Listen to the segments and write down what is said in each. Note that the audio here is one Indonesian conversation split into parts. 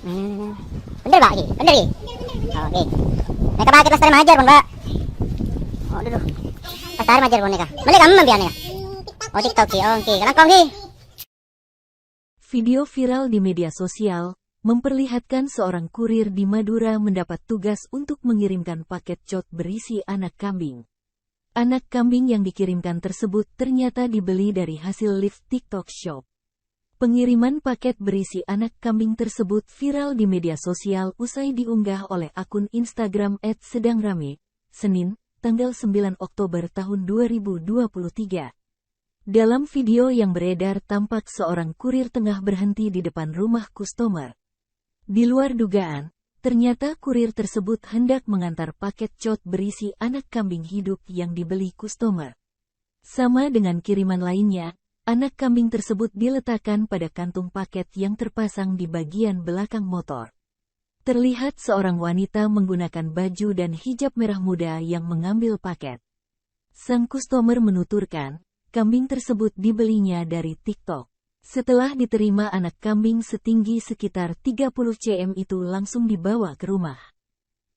Hmm. Bener Mbak, Ki? Bener Ki? Oke. Neka pakai plaster majar pun Mbak. Oh dulu. Plaster majar pun neka. Balik kamu membiarnya. Oh TikTok Ki, oke. Kelangkong Ki. Video viral di media sosial memperlihatkan seorang kurir di Madura mendapat tugas untuk mengirimkan paket cot berisi anak kambing. Anak kambing yang dikirimkan tersebut ternyata dibeli dari hasil live TikTok Shop. Pengiriman paket berisi anak kambing tersebut viral di media sosial usai diunggah oleh akun Instagram @sedangrame, Senin, tanggal 9 Oktober tahun 2023. Dalam video yang beredar tampak seorang kurir tengah berhenti di depan rumah customer. Di luar dugaan, ternyata kurir tersebut hendak mengantar paket cot berisi anak kambing hidup yang dibeli customer. Sama dengan kiriman lainnya, anak kambing tersebut diletakkan pada kantung paket yang terpasang di bagian belakang motor. Terlihat seorang wanita menggunakan baju dan hijab merah muda yang mengambil paket. Sang customer menuturkan, kambing tersebut dibelinya dari TikTok. Setelah diterima anak kambing setinggi sekitar 30 cm itu langsung dibawa ke rumah.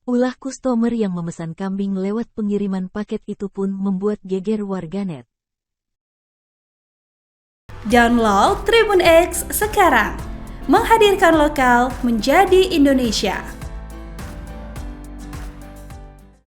Ulah customer yang memesan kambing lewat pengiriman paket itu pun membuat geger warganet. Download Tribun X sekarang, menghadirkan lokal menjadi Indonesia.